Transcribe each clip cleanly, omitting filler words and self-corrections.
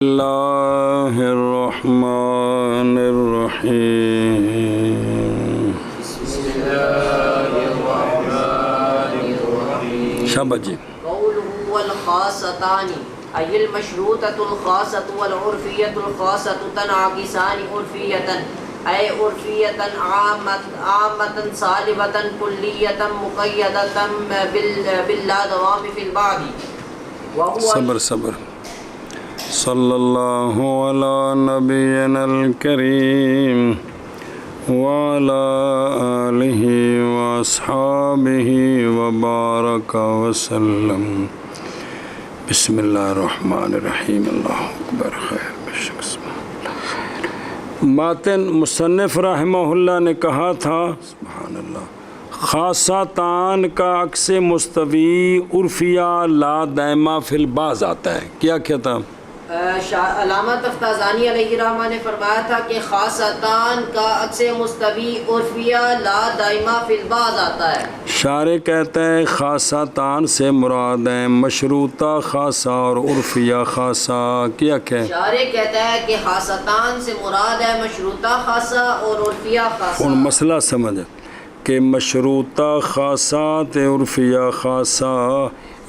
اللہ الرحمن الرحیم شاباش جی. قوله والخاصتان أي المشروطة الخاصة والعرفية الخاصة تنعكسان عرفية أي عرفية عامة سالبة كلية مقيدة باللا دوام في البعض وهو صبر صلی اللہ علی نبینا الکریم وعلی آلہ واصحابہ وبارک وسلم. بسم اللہ الرحمن الرحیم. اللہ اکبر. خیر بشک ماتن مصنف رحمہ اللہ نے کہا تھا سبحان اللہ خاصتان کا عکس مستوی عرفیہ لا دائمہ فی البعض آتا ہے. کیا تھا؟ علامہ تفتازانی علیہ الرحمہ نے فرمایا تھا کہ خاصتان کا عکس مستوی عرفیہ لا دائمہ فی البعض آتا ہے. شارح کہتا ہے خاصتان سے مراد ہے مشروطہ خاصہ اور عرفیہ خاصہ. کیا کہ شارح کہتا ہے کہ خاصتان سے مراد ہے مشروطہ خاصہ اور عرفیہ خاصہ. ان مسئلہ سمجھ کہ مشروطہ خاصہ عرفیہ خاصہ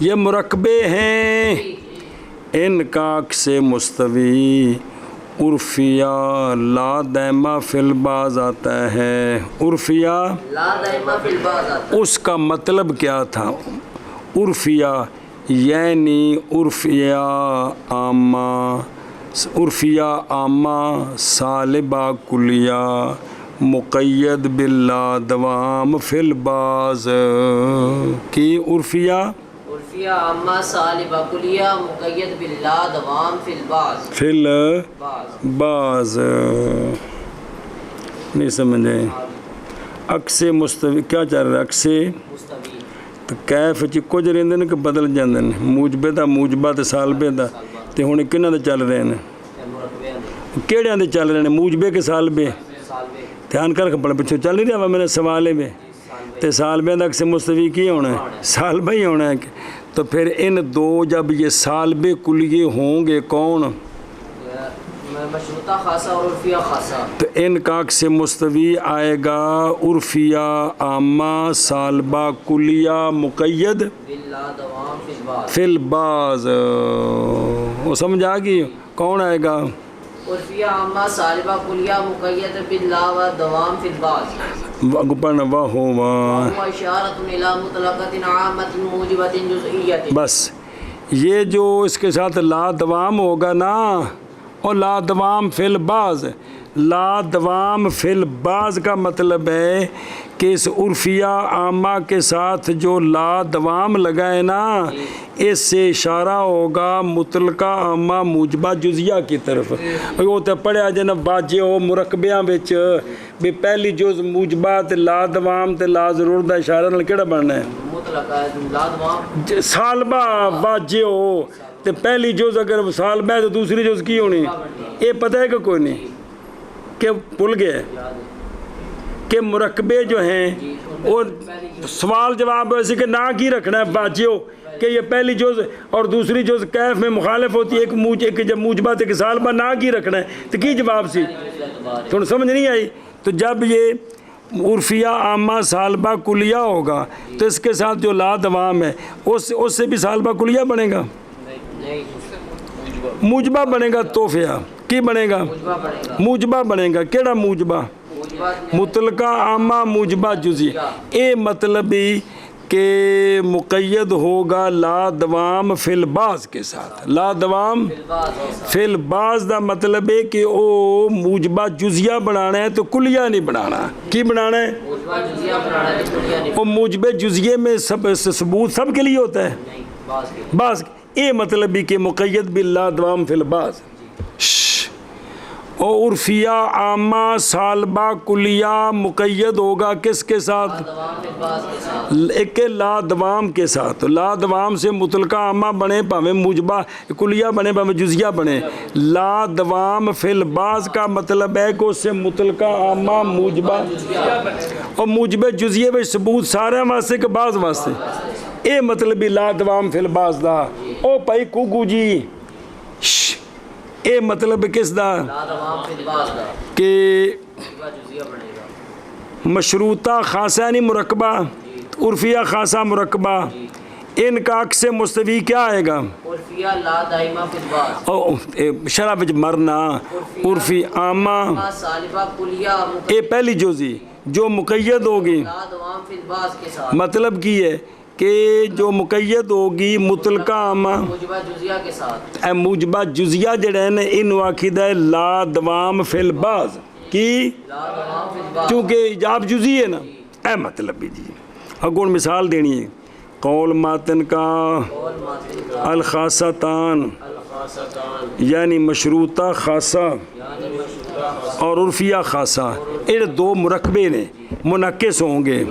یہ مرکبے ہیں. ان کا عکس مستوی عرفیہ لا دائمہ فی البعض آتا ہے. عرفیہ لا دائمہ فی البعض آتا ہے. اس کا مطلب کیا تھا؟ عرفیہ یعنی عرفیہ عامہ سالبہ کلیہ مقید باللا دوام فی البعض کی عرفیہ عامہ سالبہ کلیہ مقید باللا دوام فی البعض نہیں سمجھے. عکس مستوی کیا چل رہا ہے؟ عکس مستوی تو کیف چ کچھ رہندے نے کہ بدل جاندے نے. موجبے دا موجبہ تے سالبے دا تے ہن کنہاں دے چل رہے ہیں؟ کیڑیاں دے چل رہے ہیں؟ موجبے کے سالبے. دھیان کر کے پڑھ پیچھے چل نہیں رہا میرے سوال میں تے سالبے دا عکس مستوی کی ہونا ہے؟ سالبہ ہی ہونا ہے. تو پھر ان دو جب یہ سالبے کلیے ہوں گے کون؟ مشروطہ خاصہ اور عرفیہ خاصہ. تو ان کا عکس مستوی آئے گا عرفیہ عامہ سالبہ کلیہ مقید باللا دوام فی البعض. فی البعض. وہ سمجھ آ گئی کون آئے گا؟ عرفیہ عامہ سالبہ کلیہ مقید باللا دوام فی البعض. پڑھنا وہو اشارۃ الی مطلقۃ عامۃ موجبۃ جزئیۃ. بس یہ جو اس کے ساتھ لا دوام ہوگا نا اور لا دوام فی البعض. لا دوام فی البعض کا مطلب ہے کہ اس عرفیہ عامہ کے ساتھ جو لا دوام لگائے نا اس سے اشارہ ہوگا مطلقہ عامہ موجبہ جزیہ کی طرف. وہ تو پڑھیا جنا باجے ہو مرکبیاں وچ بھی پہلی جز موجبہ تے لا دوام تے لا ضرور دا اشارہ نال کیڑا بننا ہے؟ مطلقہ لا دوام سالبہ باجے ہو تے پہلی جز اگر سالبہ ہے تو دوسری جز کی ہونی؟ یہ پتہ ہے کہ کوئی نہیں کہ بھول گئے کہ مرکبے جو ہیں اور سوال جواب ایسے کہ نہ کی رکھنا ہے باجیو کہ یہ پہلی جز اور دوسری جز کیف میں مخالف ہوتی ہے. ایک جب موجبہ تھے کہ سالبہ نہ کی رکھنا ہے تو کی جواب سی تھوڑا سمجھ نہیں آئی. تو جب یہ عرفیہ عامہ سالبہ کلیہ ہوگا تو اس کے ساتھ جو لا دوام ہے اس سے بھی سالبہ کلیہ بنے گا؟ موجبہ بنے گا. توفیہ کی بنے گا؟ موجبہ بنے گا. کیڑا موجبہ؟ مطلقہ عامہ موجبہ جزی. اے مطلب ہی کہ مقید ہوگا لا دوام فی البعض کے ساتھ. لا دوام فی البعض دا مطلب ہے کہ او موجبہ جزیہ بنانا ہے تو کلیہ نہیں بنانا. کی بنانا ہے؟ او موجبہ جزیے میں سب ثبوت سب کے لیے ہوتا ہے بعض. اے مطلب ہی کہ مقید باللا دوام فی البعض. اور عرفیہ عامہ سالبہ کلیہ مقید ہوگا کس کے ساتھ؟ ایک لا دوام کے ساتھ. لا دوام سے مطلقہ عامہ بنے پاویں موجبہ کلیہ بنے پاویں جزیہ بنے. لا دوام فی البعض کا مطلب ہے کہ اس سے مطلقہ عامہ موجبہ اور موجبہ جزیے میں ثبوت سارے واسطے کہ بعض واسطے. اے مطلب لا دوام فی البعض دا. او بھائی کوگو جی ਇਹ ਮਤਲਬ ਕਿਸ ਦਾ لا دوام في البعض دا کہ موجبہ جزیہ بنے گا مشروطہ خاصہ نہیں مرکبہ عرفیہ خاصہ مرکبہ ان کا عکس مستوی کیا آئے گا عرفیہ لا دائمہ فی البعض شرح وچ مرنا عرفی عامہ سالبہ کلیہ یہ پہلی جزی جو مقید ہوگی لا دوام فی البعض کے ساتھ مطلب کی ہے کہ جو مقید ہوگی مطلقہ عامہ موجبہ جزیہ کے ساتھ اے موجبہ جزیہ جڑے ہیں انہوں آکھیدہ ہے لا دوام فی البعض کی لا دوام فی البعض چونکہ ایجاب جزی ہے نا اے مطلب بھی جی اگون مثال دینی ہے قول ماتن کا قول ماتن کا الخاصتان الخاصتان یعنی مشروطہ خاصہ یعنی مشروطہ خاص اور عرفیہ خاصہ یہ دو مرکبے نے منعکس ہوں گے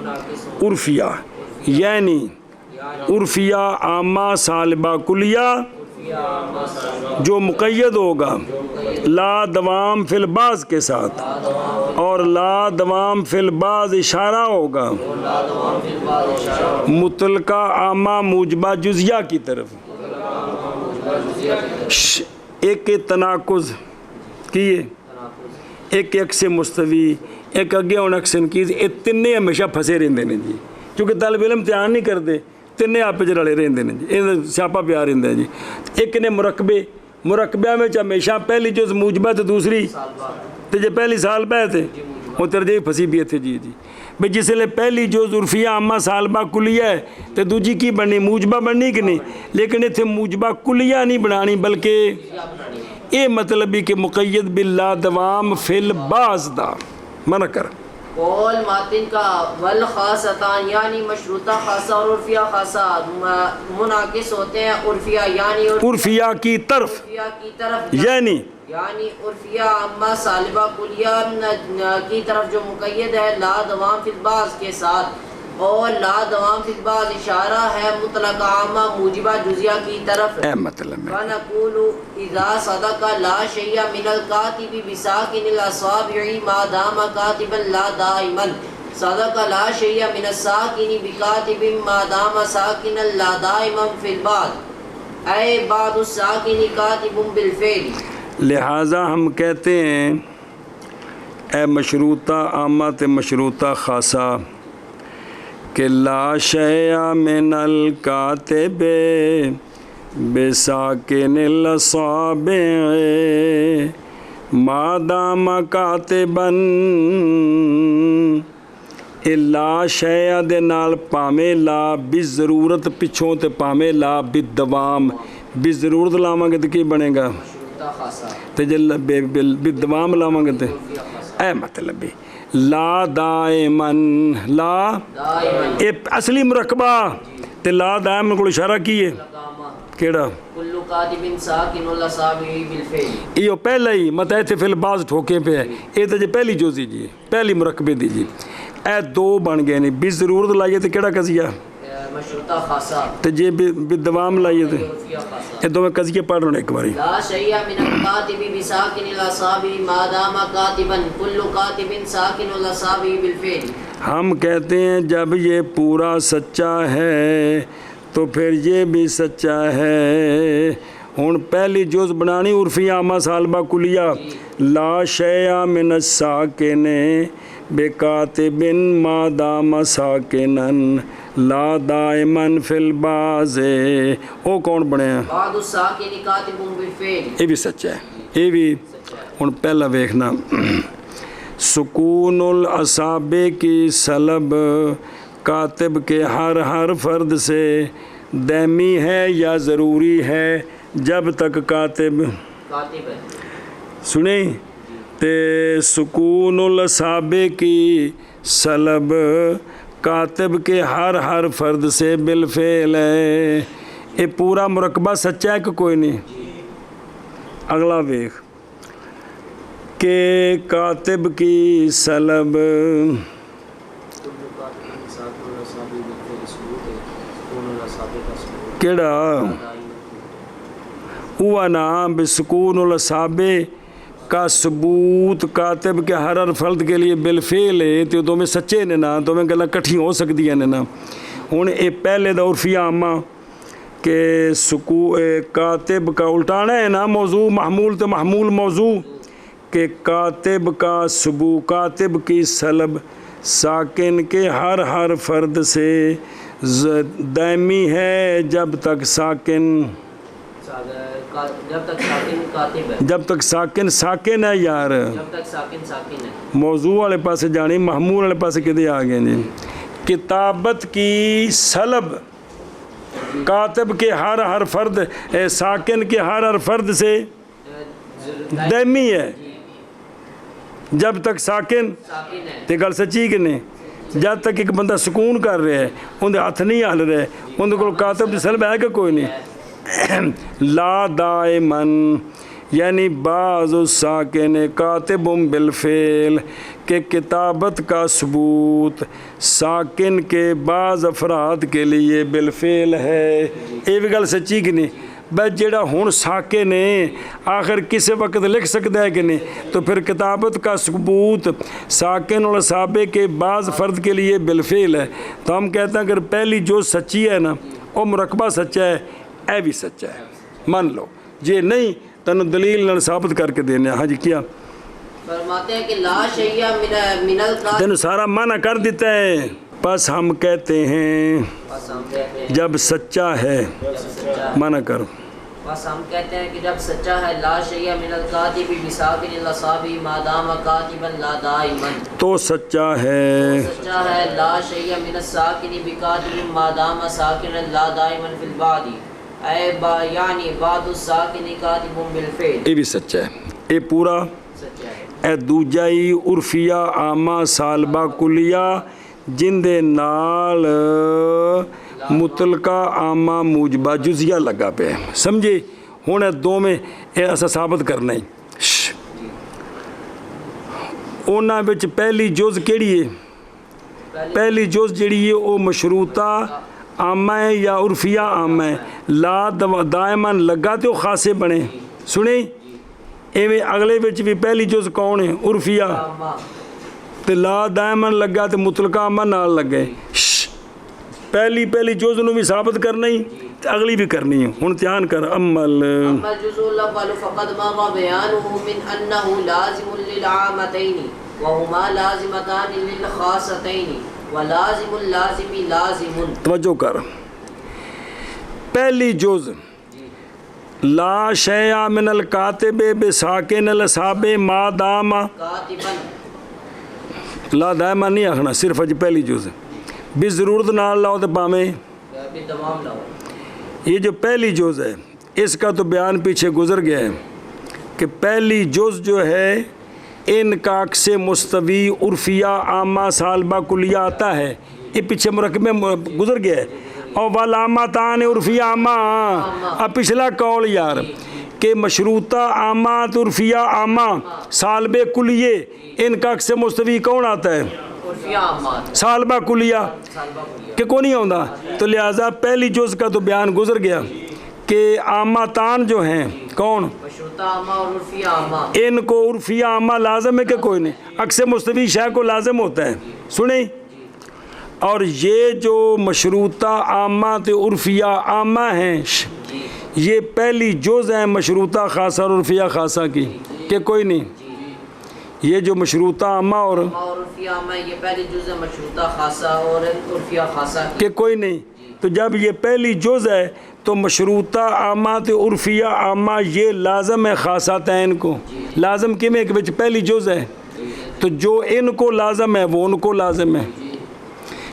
عرفیہ یعنی عرفیہ عامہ سالبہ کلیہ جو مقید ہوگا لا دوام فی البعض کے ساتھ اور لا دوام فی البعض اشارہ ہوگا مطلقہ عامہ موجبہ جزیہ کی طرف ایک تناقض کیے ایک عکس مستوی ایک اگے ہونا عکس انقیض یہ تینے ہمیشہ پھسے رہندے نے جی کیونکہ طالب علم امتحان نہیں کرتے تینے آپ رلے رہندے نے جی یہ سیاپا پیا رہندا ہے جی ایک نے مرکبہ میں ہمیشہ پہلی جز موجبہ تو دوسری تو جی پہلی سال پہ تھے وہ ترجیح پھسی بھی تھے جی بھئی جس لئے پہلی جز عرفیہ عامہ سالبہ کلیہ ہے تو دوجی کی بننی موجبہ بننی کہ نہیں لیکن اتنے موجبہ کلیہ نہیں بنانی بلکہ یہ مطلب ہی کہ مقید باللا دوام فی البعض دا منع کر قول ماتن کا والخاصتان یعنی مشروطہ خاصہ اور عرفیہ خاصہ منعکس ہوتے ہیں عرفیہ یعنی عرفیہ کی طرف یعنی عرفیہ عامہ سالبہ کلیہ کی طرف جو مقید ہے لا دوام فی البعض کے ساتھ اور لا دوام فی البعض اشارہ ہے مطلق عامہ موجبہ جزیہ کی طرف مطلب ہے وَنَقُولُ اِذَا صَدَقَ لَا شَيَّ مِنَ الْكَاتِبِ بِسَاكِنِ الْأَصَابِعِ مَا دَامَ كَاتِبًا لَا دَائِمًا صَدَقَ لَا شَيَّ مِنَ السَّاكِنِ بِكَاتِبٍ مَا دَامَ سَاكِنًا لَا دَائِمًا فِي الْبَعْضِ اے بعض السَّاكِنِ كَاتِبٌ بِالْفِعْلِ لہٰذا ہم کہتے ہیں اے مشروطہ عامہ تے مشروطہ خاصہ کہ لا شیء من الکاتب بساکن الاصابع ما دام کاتبا لا شیء دے نال پاویں لا بضرورت پچھوں تے پاویں لا بالدوام بضرورت لاواں گے تے کی بنے گا تے جے بالدوام لاواں گے تے اے مطلب ہے لا دائمن لا اصلی مرکبہ تے لا دائم کو اشارہ کیے کیڑا کلو کاتب ساکن الاصابع بالفعل یہ پہلا ہی مطلب فی البعض ٹھوکے پہ ہے یہ تو جی پہلی جزی جی پہلی مرکبے دی جی اے دو بن گئے نہیں بھی ضرورت لائیے تو کیڑا قضیہ مشروطہ خاصہ تو جی بالدوام لائیے تو یہ دو میں قضیہ پڑھ رہا ہوں ایک باری لا شیء من الکاتب بساکن الاصابع ما دام کاتبا کل کاتب ساکن الاصابع بالفعل ہم کہتے ہیں جب یہ پورا سچا ہے تو پھر یہ بھی سچا ہے ہون پہلی جز بنانی عرفی عامہ سالبہ کلیہ لا شیء من الساکن بکاتب ما دام ساکنن لا دائمن فی البعض او کون بنے ہیں بعض الساکن کاتب بالفعل یہ بھی سچا ہے یہ بھی ہون پہلا ویکھنا سکون الاصابع کی سلب کاتب کے ہر فرد سے دائمی ہے یا ضروری ہے جب تک کاتب ہے سنیں تے سکون الاصابع کی سلب کاتب کے ہر فرد سے بالفعل ہے یہ پورا مرکبہ سچا ہے کہ کوئی نہیں اگلا ویکھ کہ کاتب کی سلب کیڑا ہوا نام بسکون الاصابع کا ثبوت کاتب کے ہر فرد کے لیے بالفعل ہے تو دو میں سچے نے نا دو میں گلا کٹھی ہو سکتی ہیں نا ہوں یہ پہلے دا عرفی عامہ کہ کاتب کا الٹانا ہے نا، موضوع محمول تو محمول موضوع، کہ کاتب کا سبو، کاتب کی سلب ساکن کے ہر فرد سے دائمی ہے جب تک ساکن جب تک ساکن ہے یار، موضوع والے پاس جانی، محمول والے پاس کدے آ گئے جی. کتابت کی سلب کاتب کے ہر فرد، ساکن کے ہر فرد سے دائمی ہے جب تک ساکن، تے گل سچی کہ نہیں؟ جب تک ایک بندہ سکون کر رہا ہے اندر ہاتھ نہیں ہل رہا ہے، اندر کو کاتب کی سلب ہے کہ کوئی نہیں. لا دائمن یعنی بعض الساکن کاتب بالفعل، کہ کتابت کا ثبوت ساکن کے بعض افراد کے لیے بالفعل ہے. یہ بھی گل سچی کہ نہیں؟ بس جڑا ہون ساکن ہے آخر کسی وقت لکھ سکتا ہے کہ نہیں؟ تو پھر کتابت کا ثبوت ساکن اور صحابے کے بعض فرد کے لیے بالفعل ہے. تو ہم کہتے ہیں اگر پہلی جو سچی ہے نا وہ مرکبہ سچا ہے، اے بھی سچا ہے، مان لو. جی نہیں تنو دلیل نال ثابت کر کے دینے. ہاں جی کیا فرماتے ہیں کہ لا شیء من القاتب، تینو سارا منع کر دیتا ہے. بس ہم کہتے ہیں جب سچا ہے، منع کرو. بس ہم کہتے ہیں کہ جب سچا ہے لا شیء من القاتب بساکن الاصابع ما دام کاتبا لا دائما، تو سچا ہے. سچا ہے لا شیء من الساکن بکاتب ما دام ساکنا لا دائما فی البعد، اے یعنی بعد الساکن کاتب بالفعل. یہ بھی سچا ہے، یہ پورا سچا ہے. اے دوجائی عرفیہ عامہ سالبہ کلیہ جن دے نال مطلقہ عامہ موجبہ جزیہ لگا پہ سمجھے. ہوں دو میں ایسا ثابت کرنا ہی. انہاں وچ پہلی جز کیڑی ہے؟ پہلی جز جڑی ہے وہ مشروطہ عامہ ہے یا عرفیہ عامہ ہے. لا دائماً لگا تو خاصے بنے. سنیں ایویں اگلے وچ بھی پہلی جز کون ہے؟ عرفیہ. تے لا دائماً لگا تے مطلقہ عامہ نال لگے. پہلی جز نو بھی ثابت کرنا ہی تے اگلی بھی کرنی ہے. ہن دھیان کر. عمل الجزء الاول فقد مضى بيانه من انه لازم للعامتين وهما لازمتان للخاصتين ولازم اللازم لازم. توجہ کر. پہلی جز لا شیء من الکاتب بساکن الاصابع ما دام کاتبا، لا دائما نہیں آخنا، صرف اج پہلی جز بھی ضرورت نال لاؤ تو پامیں. بدوام لاؤ. یہ جو پہلی جز ہے اس کا تو بیان پیچھے گزر گیا ہے کہ پہلی جز جو ہے ان کا عکس مستوی عرفیہ عامہ سالبہ کلیہ آتا ہے. یہ پیچھے مرکب میں گزر گیا ہے. اور والعامتان عرفیہ عامہ، اب پچھلا قول یار کہ مشروطہ عامہ عرفیہ عامہ سالبہ کلیہ ان کا عکس مستوی کون آتا ہے؟ عرفیہ عامہ، سالبہ کلیہ کہ کون نہیں ہوتا. تو لہٰذا پہلی جز کا تو بیان گزر گیا کہ عامتان جو ہیں کون؟ مشروطہ عامہ اور عرفیہ عامہ. ان کو عرفیہ عامہ لازم ہے کہ کوئی نہیں؟ عکس مستوی شے کو لازم ہوتا ہے. سنیں اور یہ جو مشروطہ عامہ تے عرفیہ عامہ ہیں یہ پہلی جز ہیں مشروطہ خاصہ اور عرفیہ خاصہ کی کہ کوئی نہیں؟ یہ جو مشروطہ عامہ اور عرفیہ عامہ یہ پہلی جز ہے مشروطہ خاصہ اور عرفیہ خاصہ کہ کوئی نہیں. تو جب یہ پہلی جز ہے تو مشروطہ عامہ تے عرفیہ عامہ یہ لازم ہے خاصتین کو. لازم کم ہے کہ بچ پہلی جز ہے تو جو ان کو لازم ہے وہ ان کو لازم ہے.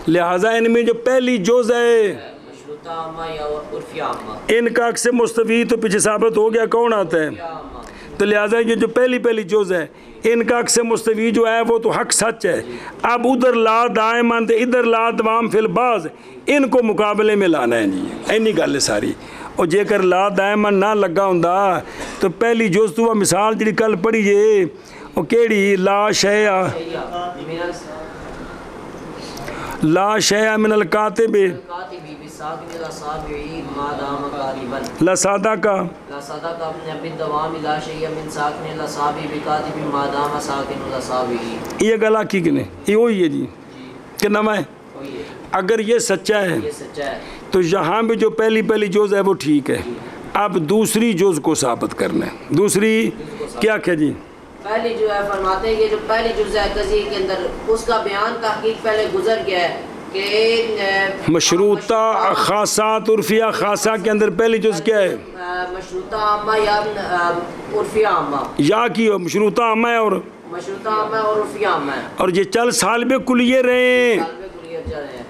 لہٰذا ان میں جو پہلی جز ہے مشروطہ عامہ یا عرفیہ عامہ ان کا عکس مستوی تو پیچھے ثابت ہو گیا کون آتا ہے. تو لہٰذا یہ جو پہلی جز ہے ان کا عکس مستوی جو ہے وہ تو حق سچ ہے. اب ادھر لا دائماً تے ادھر لا دوام فی البعض ان کو مقابلے میں لانا ہے. نہیں اینی گل ہے ساری. اور جے کر لا دائماً نہ لگا ہوں تو پہلی جز تو مثال جڑی کل پڑھی ہے وہ کیڑی؟ لا شیء لا شیء من الکاتب لسادہ کا یہ گلا کی کہ نہیں؟ یہ وہی ہے جی کہ نام ہے. اگر یہ سچا ہے تو یہاں بھی جو پہلی جز ہے وہ ٹھیک ہے. اب دوسری جز کو ثابت کرنا ہے. دوسری کیا کہ جی پہلی جو ہے فرماتے ہیں کہ جو پہلی جز ہے قضیے کے اندر اس کا بیان تحقیق پہلے گزر گیا ہے کہ مشروطہ خاصات عرفیہ خاصہ کے اندر پہلی جز کیا ہے؟ مشروطہ عامہ یا عرفیہ عامہ. یا کی مشروطہ عامہ ہے اور مشروطہ عامہ اور عرفیہ عامہ ہے. اور یہ چل سالب کلیے رہے ہیں سالبہ کلیہ چل رہے ہیں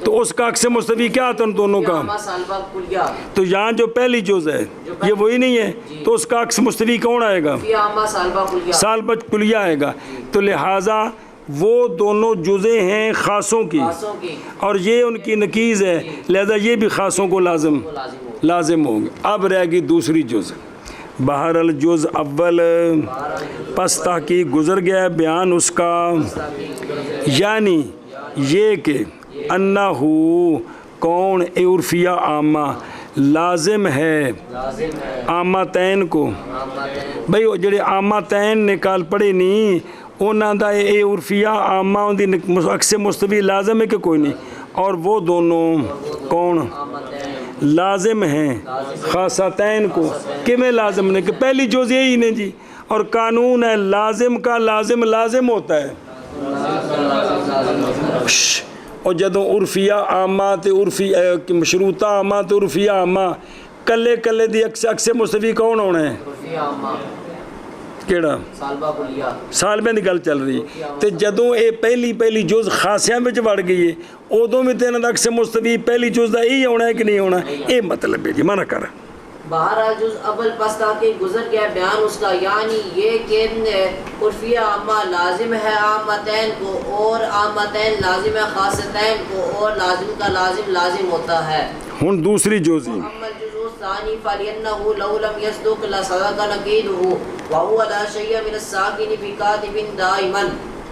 تو اس کا عکس مستوی کیا آتا ہے ان دونوں کا؟ عامہ سالبہ کلیہ. تو یہاں جو پہلی جز ہے یہ وہی نہیں ہے تو اس کا عکس مستوی کون آئے گا؟ عرفیہ عامہ سالبہ کلیہ. سالبہ کلیہ آئے گا. تو لہٰذا وہ دونوں جزیں ہیں خاصوں کی خاصوں کی اور یہ ان کی نکیز ہے لہذا یہ بھی خاصوں کو لازم ہوں گے. اب رہ گئی دوسری جز. بہر الجز اول پس تحقیق گزر گیا بیان اس کا یعنی یہ کہ انہو کون عرفیہ عامہ لازم ہے عامتین کو. بھئی وہ جڑے عامتین نکال پڑے نہیں انہاں دا اے عرفیہ عامہ ان دی عکس مستوی لازم ہے کہ کوئی نہیں. اور وہ دونوں کون لازم ہیں خاصتین کو. کیویں لازم نے کہ پہلی جز یہی نہیں جی اور قانون ہے لازم کا لازم ہوتا ہے. اور جدوں عرفیہ عامہ تے عرفی مشروطہ عامہ تے عرفیہ عامہ کلے دی عکس مستوی کون ہونا ہے؟ عرفیہ عامہ کیڑا سالبہ کلیہ. سالبے دی گل چل رہی ہے. تے جدوں اے پہلی جز خاصیاں وچ وڑ گئی ہے ادوں بھی تے انہاں دا عکس مستوی پہلی جز دا یہی ہونا ہے کہ نہیں ہونا؟ اے مطلب ہے جی منع کر. بہرحال جز اول پس تاکہ گزر گیا بیان اس کا یعنی یہ کہ عرفیہ عامہ لازم ہے عامتین کو اور عامتین لازم ہے خاصتین کو اور لازم کا لازم ہوتا ہے. ہن دوسری جز ہی اما الجزء الثانی فلینہ لو لم یصدق لصدق نقیدہ وهو لا شیء من الساکن بکاتب دائما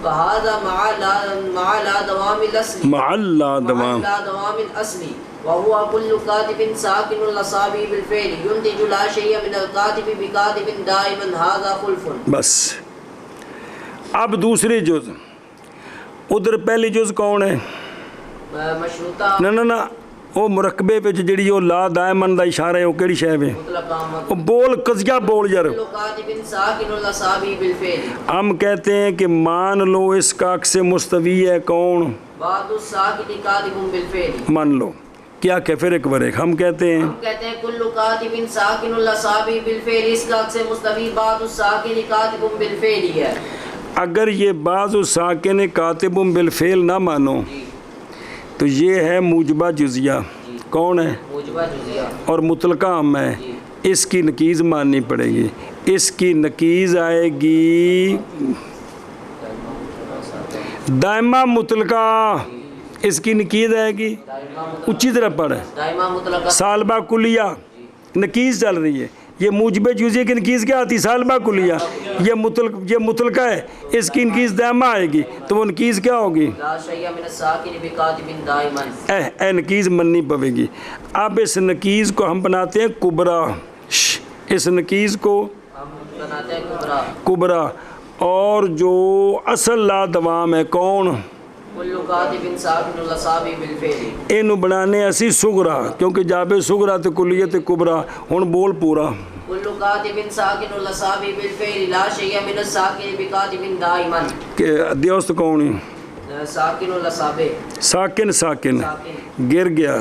وهذا مع لا دوام الاصل مع لا دوام الاصل وهو كل كاتب ساكن الاصابع بالفعل ينتج لا شيء من الكاتب بكاتب دائما هذا خلف. بس اب دوسری جز ادھر پہلی جز کون ہے؟ مشروطہ نہ وہ مرکبے پہ جڑی وہ لا دائمن دا اشارہ ہے وہ کیڑی شے ہے؟ مطلق عامہ. وہ بول قضیہ بول یار. كل كاتب ساكن الاصابع بالفعل. ہم کہتے ہیں کہ مان لو اس کا عکس مستوی ہے کون؟ بعض الساکن کاتب بالفعل. مان لو کیا کہ پھر ایک بار ایک ہم کہتے ہیں کل کاتب ساکن الاصابع بالفعل اس کا عکس مستوی بعض الساکن کاتب بالفعل ہے. اگر یہ بعض الساکن کاتب بالفعل نہ مانو تو یہ ہے موجبہ جزیہ. کون ہے؟ موجبہ جزیہ. اور مطلقہ عامہ ہے. اس کی نکیز ماننی پڑے گی. اس کی نکیز آئے گی دائمہ مطلقہ. اس کی نکیز آئے گی اچھی طرح پڑھ دائمہ مطلقہ سالبہ کلیہ نکیز چل رہی ہے. یہ موجب جزیہ کی نکیز کیا آتی؟ سالبہ کلیہ. یہ مطلقہ ہے اس کی نکیز دائمہ آئے گی تو وہ نکیز کیا ہوگی؟ لا شیء من الساکن بکاتب دائما. اے نکیز مننی پڑے گی. اب اس نکیز کو ہم بناتے ہیں کبرا. اس نکیز کو ہم بناتے ہیں کبرا. کبرا. اور جو اصل لا دوام ہے کون؟ کل کاتب ساکن الاصابع بالفعل. اینو بنانے اسی سغرا کیونکہ جابے سغرا تے کلیت کبرا. ہن بول پورا. کل کاتب ساکن الاصابع بالفعل لا شیء من الساکن بکاتب دائما. کہ دیوست کون ہے؟ ساکن الاصابع. ساکن گر گیا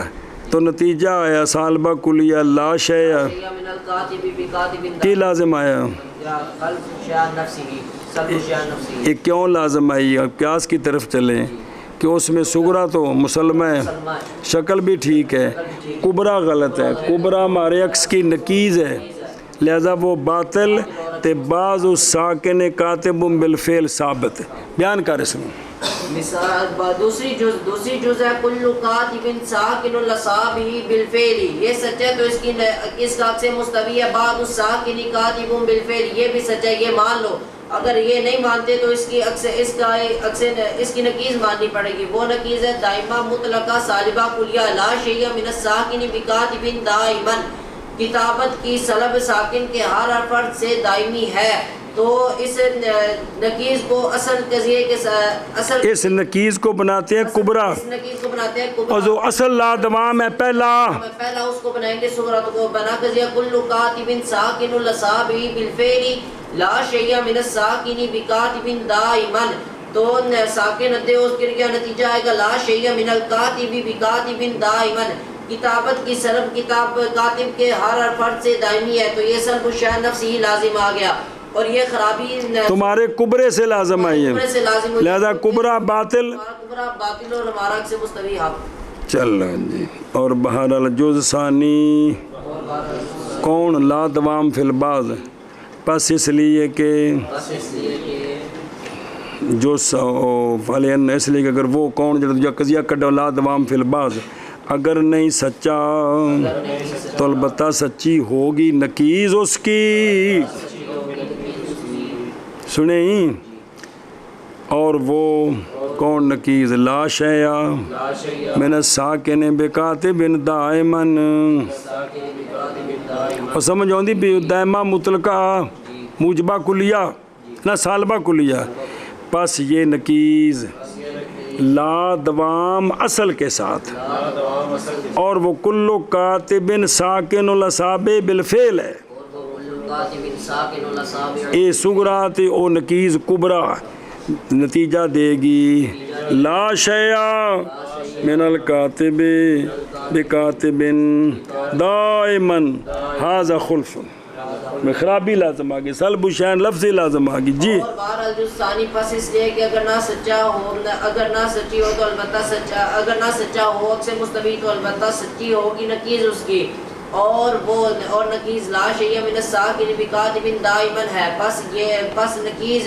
تو نتیجہ آیا سالبہ کلیہ لا شیء. شیء من الکاتب بکاتب کی لازم آیا؟ خلف شیء نفسه سلب شیء نفسه. یہ کیوں لازم آئی؟ اب قیاس کی طرف چلیں کہ اس میں سغرا تو مسلمہ ہے شکل بھی ٹھیک ہے کبرا غلط ہے. کبرا ہمارے عکس کی نکیز ہے لہذا وہ باطل تے بعض الساکن کاتب بالفعل ثابت. بیان کر اس میں مثال دوسری جز ہے کل کاتب ساکن الاصابع بالفعل. یہ سچ ہے تو اس کا عکس مستوی ہے بعض الساکن کاتب بالفعل. یہ بھی سچ ہے یہ مان لو. اگر یہ نہیں مانتے تو اس کی نکیز ماننی پڑے گی. وہ نکیز ہے دائمہ مطلقہ سالبہ کلیہ لا شیء من الساکن بکاتب دائما. کتابت کی سلب ساکن کے ہر فرد سے دائمی ہے، تو اس نکیز کو اصل قضیے کے اصل اس نکیز کو بناتے ہیں کبرا، اس نکیز کو بناتے ہیں اور کبرا، جو اصل لا دوام ہے پہلا اس کو بنائیں گے صغرا، تو کو بنا قضیہ کل کاتب ساکن الاصابع بالفعل لا شیء من الساکن بکاتب دائما، تو ساکن ادے اس کے کیا نتیجہ آئے گا، لا شیء من الکاتب بکاتب دائما، کتابت کی سلب کتاب کاتب کے ہر فرد سے دائمی ہے، تو یہ سلب الشأن نفسی ہی لازم آ گیا، اور یہ خرابی تمہارے کبرے سے لازم آئی ہے، سے لازم ہو لہذا کبرا باطل، کبرا باطل اور ہمارا سے مستوی حق۔ چل جی، اور بہرحال جز ثانی کون لا دوام فی البعض، پس اس لیے کہ جو فالین اس لیے کہ اگر وہ کون جو قضیہ کڈو لا دوام فی البعض اگر نہیں سچا تو البتہ سچی ہوگی نکیز اس کی، سنیں، اور وہ کون نکیز لا شیء من الساکن بکاتب دائما، اور سمجھ آؤں بھی دائمہ مطلقہ موجبہ کلیہ نہ سالبہ کلیہ، پس یہ نکیز لا دوام اصل کے ساتھ، اور وہ کلو کاتب ساکن الاصابع بالفعل ہے، اے سغرات او نکیز کبرا نتیجہ دے گی لا شیء من الکاتب بکاتب دائما، ھذا خلف میں خرابی لازم آگی، سلب الشأن لفظی لازم آگی جی۔ اور بہرحال جو ثانی پس اس لیے کہ اگر نہ سچا ہو، اگر نہ سچی ہو تو البتہ سچا، اگر نہ سچا ہو حق سے مستوی تو البتہ سچی ہوگی نکیز اس کی، اور وہ اور نکیز لا شیء من الساکن بکاتب دائما ہے، پس نکیز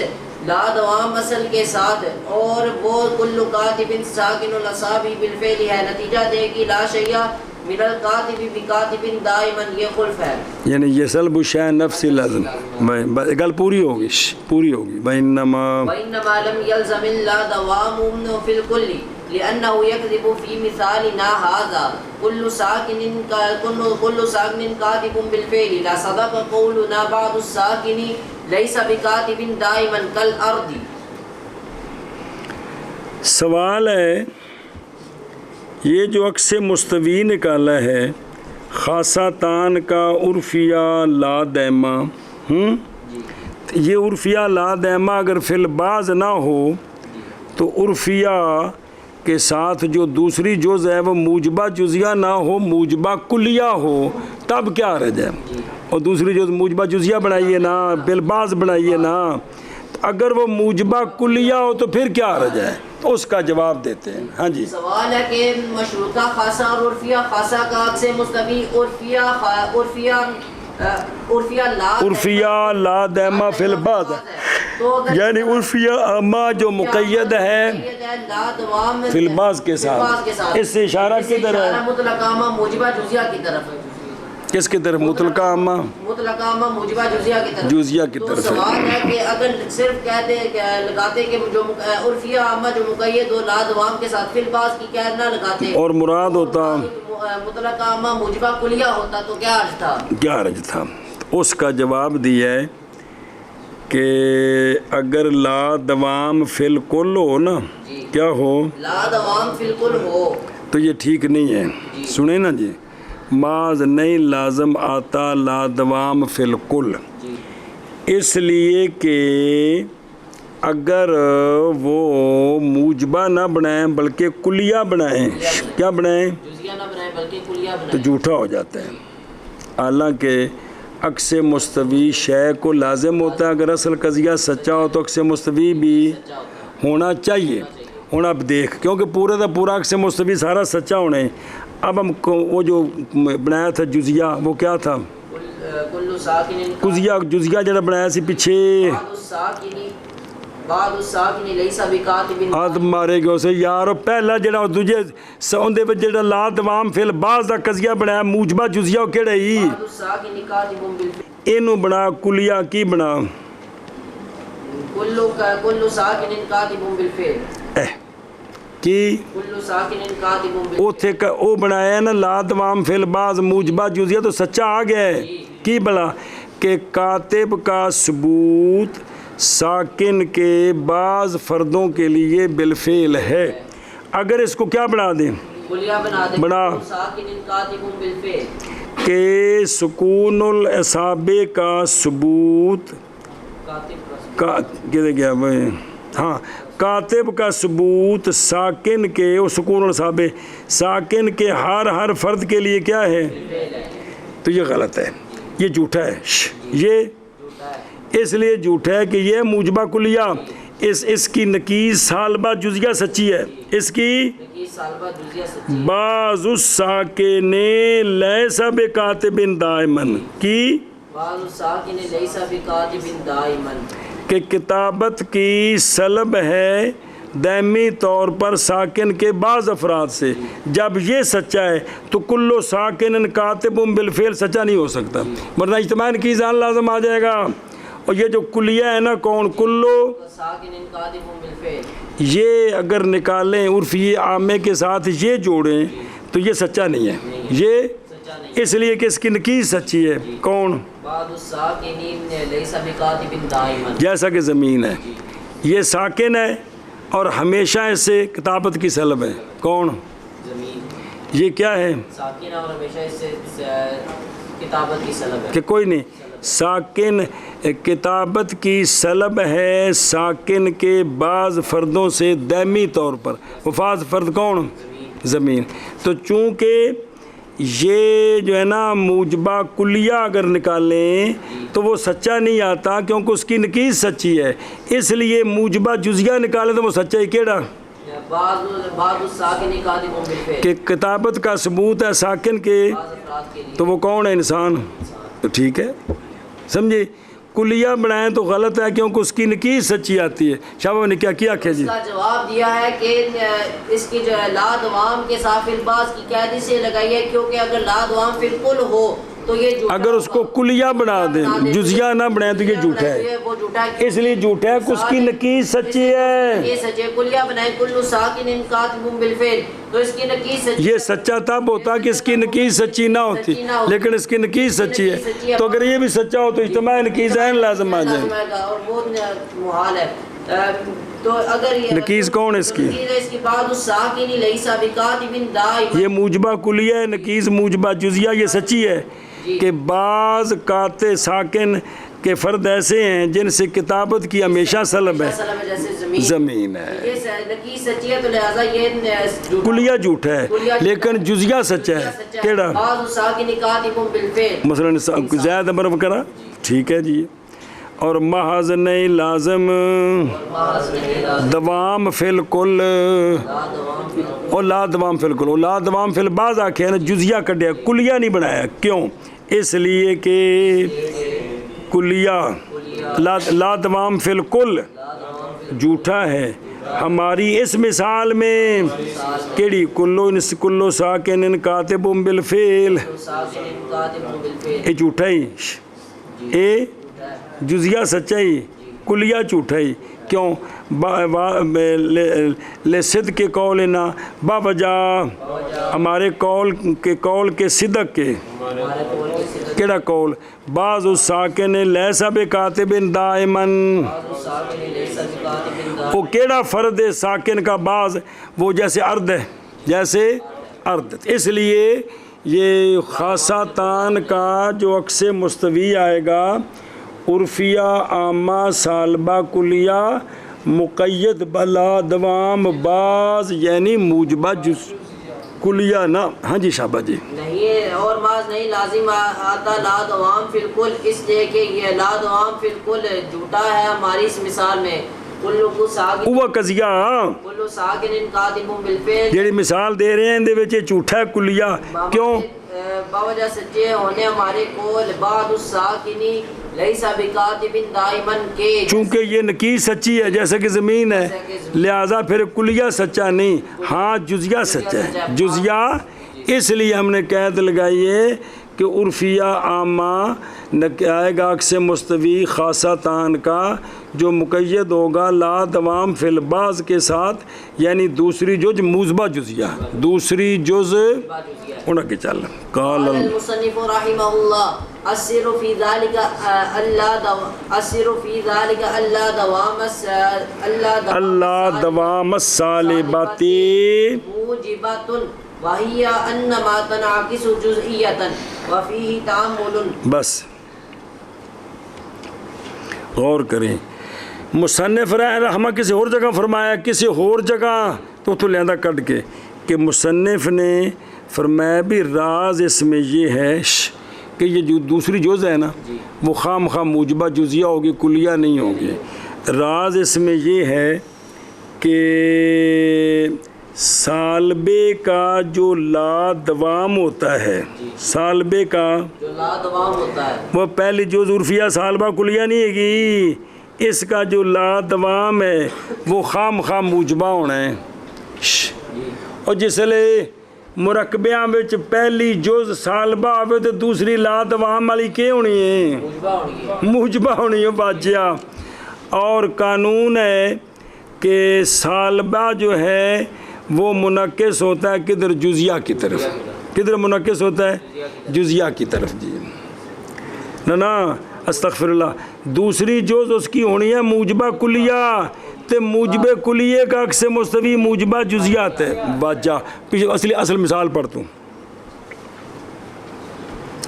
لا دوام اصل کے ساتھ، اور وہ کل کاتب ساکن الاصابع بالفعل ہے، نتیجہ دے گی لا شیء من الکاتب بکاتب دائما، یہ خلف ہے، یعنی یہ سلب الشأن نفسی لازم، گل پوری ہوگی وَإِنَّمَا لَمْ يَلْزَمِ اللَّا دَوَامٌ فِي الْكُلِّ لِأَنَّهُ يَكْذِبُ فِي مِثَالِنَا هَذَا كُلُّ سَاكِنٍ كَاتِبٌ بِالْفِعْلِ لَا صَدَقَ قَوْلُنَا بَعْضُ السَّاكِنِ لَيْسَ بِكَاتِبٍ دَائِمًا كَالْأَرْضِ۔ سوال ہے یہ جو عکس مستوی نکالا ہے خاصہ تان کا عرفیہ لا دائمہ، یہ عرفیہ لا دائمہ اگر فی البعض نہ ہو تو عرفیہ کے ساتھ جو دوسری جز ہے وہ موجبہ جزیہ نہ ہو، موجبہ کلیہ ہو، تب کیا رہ جائے، اور دوسری جز موجبہ جزیہ بنائیے نا، فی البعض بنائیے نا، اگر وہ موجبہ کلیہ ہو تو پھر کیا رہ جائے، تو اس کا جواب دیتے ہیں۔ ہاں جی، سوال ہے کہ مشروطہ خاصہ اور عرفیہ خاصہ کا عکس مستوی عرفیہ لا دائمہ فی البعض، یعنی عرفیہ عامہ جو مقید ہے فی البعض کے ساتھ، اس سے اشارہ کدھر ہے، مطلق عامہ موجبہ جزیہ کی طرف ہے، کس کی طرف، مطلقہ عامہ مطلق عامہ موجبہ جزیہ کی طرف، جزیہ کی تو طرف سوال ہے کہ اگر صرف کہتے لگاتے کہ جو عرفیہ عامہ جو مقید ہو لا دوام کے ساتھ فی البعض کی قید نہ لگاتے اور مراد ہوتا مطلق عامہ موجبہ کلیہ ہوتا تو کیا عرض تھا، کیا رج تھا، اس کا جواب دیا ہے کہ اگر لا دوام فی الکل ہو نا، کیا ہو، لا دوام فی الکل ہو، تو یہ ٹھیک نہیں ہے، سنیں نا جی، معاذ نہیں لازم آتا لا دوام فی الکل، اس لیے کہ اگر وہ موجبہ نہ بنائیں بلکہ کلیہ بنائیں، کیا بنائیں، جزیہ نہ بنائیں بلکہ کلیہ تو بنائیں، جھوٹا ہو جاتا ہے، حالانکہ عکس مستوی شے کو لازم ہوتا ہے، اگر اصل قضیہ سچا ہو تو عکس مستوی بھی ہونا چاہیے۔ ہوں اب دیکھ، کیونکہ پورا دا پورا عکس مستوی سارا سچا ہونے، اب ہم کو وہ جو بنایا تھا جزیہ وہ کیا تھا، کل ساکن جزیہ جڑا بنایا سی پیچھے بعد الساکن لیس بکاتب، ہاتھ مارے گئے اسے یار، پہلا جڑا دوجے اندے وچ جڑا لا دوام فی البعض دا قضیہ بنایا موجبہ جزیہ کیڑا ہی، بعد الساکن کاتب بالفعل، اینو بنا کلیہ کی بنا، کل ساکن کاتب بالفعل، کی کل ساکن کاتب بالفعل اوتھے او بنایا ہے نا لا دوام فی البعض موجبہ جزیہ تو سچا آ گیا ہے کی بلا کہ کاتب کا ثبوت ساکن کے بعض فردوں کے لیے بالفعل ہے. اگر اس کو کیا بنا دیں کلیہ بنا دیں بنا کل ساکن کاتب بالفعل کہ سکون الاصابع کا ثبوت کاتب کا کدھر گیا بھائی ہاں کاتب کا ثبوت ساکن کے اور سکون الاصابع ساکن کے ہر فرد کے لیے کیا ہے تو یہ غلط ہے یہ جھوٹا ہے یہ اس لیے جھوٹا ہے کہ یہ موجبہ کلیہ اس کی نکیز سالبہ جزیہ سچی ہے اس کی سالبہ جزیہ سچی بعض الساکن لیس بکاتب دائما کی بعض الساکن لیس بکاتب دائما کہ کتابت کی سلب ہے دائمی طور پر ساکن کے بعض افراد سے. جب یہ سچا ہے تو کلو ساکن کاتب بالفعل سچا نہیں ہو سکتا ورنہ اجتماع کی جان لازم آ جائے گا. اور یہ جو کلیہ ہے نا کون کلو ساکن کاتب بالفعل یہ اگر نکالیں عرفی عامے کے ساتھ یہ جوڑیں تو یہ سچا نہیں ہے یہ اس لیے کہ اس کی نکیز سچی ہے کون بعض الساکن لیس بکاتب دائما جیسا کہ زمین ہے یہ ساکن ہے اور ہمیشہ اس سے کتابت کی سلب ہے کون زمین یہ کیا ہے ساکن اور ہمیشہ اس سے کتابت کی سلب ہے کہ کوئی نہیں ساکن کتابت کی سلب ہے ساکن کے بعض فردوں سے دائمی طور پر مفاد فرد کون زمین. تو چونکہ یہ جو ہے نا موجبہ کلیہ اگر نکالیں تو وہ سچا نہیں آتا کیونکہ اس کی نکیز سچی ہے اس لیے موجبہ جزیہ نکالیں تو وہ سچا ہی کیڑا بعض الساکن کاتب بالفعل کہ کتابت کا ثبوت ہے ساکن کے بعض افراد کے لیے تو وہ کون ہے انسان تو ٹھیک ہے سمجھے کلیہ بنائیں تو غلط ہے کیونکہ اس کی نکیز سچی آتی ہے. شاہ نے کیا کیا جی اس کا جواب دیا ہے کہ اس کی جو ہے لا دوام کے ساتھ فی الباز کی قید سے لگائی ہے کیونکہ اگر لا دوام فی الکل ہو تو یہ جھوٹا اگر اس کو کلیہ بنا دیں جزیہ نہ بنائیں تو یہ جھوٹا ہے وہ جھوٹا ہے اس لیے جھوٹا ہے کہ اس کی نکیز سچی ہے. یہ سچے کلیہ بنائیں کل ساکن کاتب بالفعل تو اس کی نکیز سچی یہ سچا تب ہوتا کہ اس کی نکیز سچی نہ ہوتی لیکن اس کی نکیز سچی ہے تو اگر یہ بھی سچا ہو تو اجتماع نکیز عین لازم آ جائے. اور وہ محال ہے تو اگر یہ نکیز کون ہے اس کی اس کی بعد الساکن لیس بکاتب دائما یہ موجبہ کلیہ ہے نکیز موجبہ جزیہ یہ سچی ہے کہ بعض کاتب ساکن کے فرد ایسے ہیں جن سے کتابت کی ہمیشہ سلب ہے زمین ہے یہ نکیز سچی ہے تو لہذا یہ کلیہ جھوٹا ہے لیکن جزیہ سچا ہے کیڑا بعض الساکن کاتب بالفعل مثلا زائد امر وغیرہ ٹھیک ہے جی. اور محض نہیں لازم دوام فی الکل اور لا دوام فی الکل اور لا دوام فی البعض آکھے نا جزیہ کڈیا کلیہ نہیں بنایا کیوں اس لیے کہ کلیہ لا دوام فی الکل جھوٹا ہے. ہماری اس مثال میں کیڑی کلو ساکن کاتب بالفعل یہ جھوٹا ہی اے جزیہ سچائی کلیہ جھوٹائی کیوں لصدق کے قول نہ باوجہ ہمارے قول کے صدق کے کیڑا قول بعض الساکن لیس بکاتب دائما وہ کیڑا فرد ہے ساکن کا بعض وہ جیسے ارد ہے جیسے ارد اس لیے یہ خاصہ تان کا جو عکس مستوی آئے گا عرفیہ عامہ سالبہ کلیہ مقید بلا دوام بعض یعنی موجبہ جز کلیہ نہ ہاں جی شابہ جی نہیں اور بعض نہیں لازم آتا لا دوام فی الکل اس لیے کہ یہ لا دوام فی الکل جھوٹا ہے ہماری اس مثال میں کلو ساکن وہ قضیہ کلو ساکن کاتب بالفعل جیڑی مثال دے رہے ہیں اندے وچ جھوٹا ہے کلیہ کیوں باوجہ سچے ہونے ہمارے قول بعض الساکنی لیس بکاتب دائما کے چونکہ یہ نکیز سچی ہے جیسے کہ زمین ہے لہذا پھر کلیہ سچا نہیں ہاں جزیہ سچا ہے جزیہ اس لیے ہم نے قید لگائی ہے کہ عرفیہ عامہ آئے گا عکس مستوی خاصہ تان کا جو مقید ہوگا لا دوام فی البعض کے ساتھ، یعنی دوسری جز موجبہ جزیہ، دوسری جز انہوں کے چل قال المصنف رحمہ اللہ السر فی ذلك اللہ دوام السالبات موجبۃ وہی ان ما تنعکس جزئیۃ وفیہ تعامل. بس غور کریں، مصنف رحمہ کسی اور جگہ فرمایا، کسی اور جگہ تو لیندہ کٹ کے کہ مصنف نے فرمایا بھی راز اس میں یہ ہے کہ یہ جو دوسری جز ہے نا وہ خام موجبہ جزیہ ہوگی، کلیہ نہیں ہوگی. راز اس میں یہ ہے کہ سالبے کا جو لا دوام ہوتا ہے، سالبے کا جو لا دوام ہوتا ہے وہ پہلی جز عرفیہ سالبہ کلیہ نہیں ہے گی، اس کا جو لا دوام ہے وہ خام موجبہ ہونا ہے. اور جس لئے مرکبیاں وچ پہلی جز سالبہ آوے تو دوسری لا دوام والی کی ہونی ہے؟ موجبہ ہونی ہے باجیا. اور قانون ہے کہ سالبہ جو ہے وہ منعکس ہوتا ہے کدھر؟ جزیہ کی طرف. کدھر منعکس ہوتا ہے؟ جزیہ کی طرف. جی نا استغفر اللہ. دوسری جز اس کی ہونی ہے موجبہ کلیہ، تے موجب کلیے کا عکس مستوی موجبہ جزیات ہے. باجا پیچھے اصل مثال پڑھتا ہوں،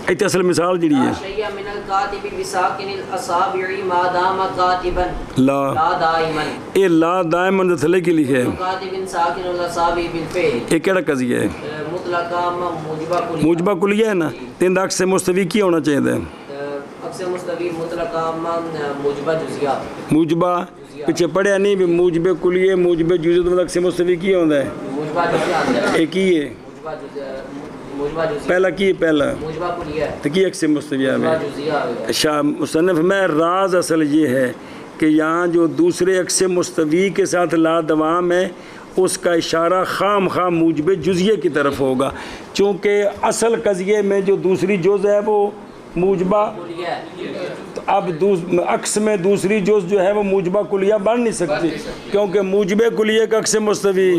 ایک اصل مثال جڑی ہے شیء من الکاتب بساکن الاصابع ما دام کاتبا لا دائما. اے لا دائما جو تھلے کی لکھے ہے، کاتب ساکن الاصابع بالفعل. یہ کیڑا قضیہ ہے؟ مطلقہ موجبہ کلیہ. موجبہ کلیہ ہے نا، تین عکس مستوی کی ہونا چاہیے تھا؟ عکس مستوی مطلقہ موجبہ جزیہ. موجبہ پیچھے پڑھیا نہیں بھی موجب کلیہ موجب جزیہ تو عکس مستوی کی ہوتا ہے؟ موجبہ جزیہ. ایک ہی ہے پہلا کی پہلا موجبہ کلیہ تو کی عکس مستوی میں. جزیہ. شاہ مصنف میں راز اصل یہ ہے کہ یہاں جو دوسرے عکس مستوی کے ساتھ لا دوام ہے اس کا اشارہ خام موجب جزیے کی طرف ہوگا، چونکہ اصل قضیے میں جو دوسری جز ہے وہ موجبہ، تو اب عکس میں دوسری جز جو ہے وہ موجبہ کلیہ بن نہیں سکتی، کیونکہ موجب کلیہ کا عکس مستوی